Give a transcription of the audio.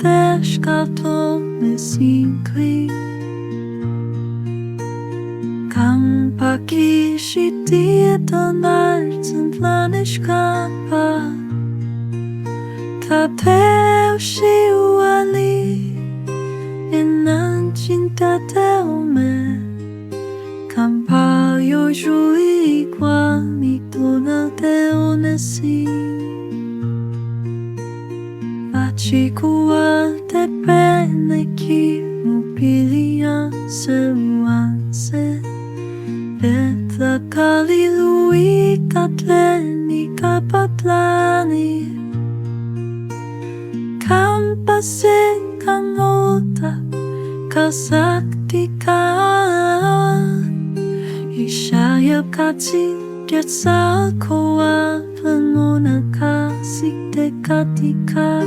otechmacac Kang pakishitieta nartzen planishkapa Tapeu shiwali Inanchintateume Kampayo jui kwa mituna teonesi Achikuwa te peneki Mupilia sewanse Betla kalilui katleni kapatlani Kampase kangota kasaktika Ishaya kati jetsa koa Planona kasik te katika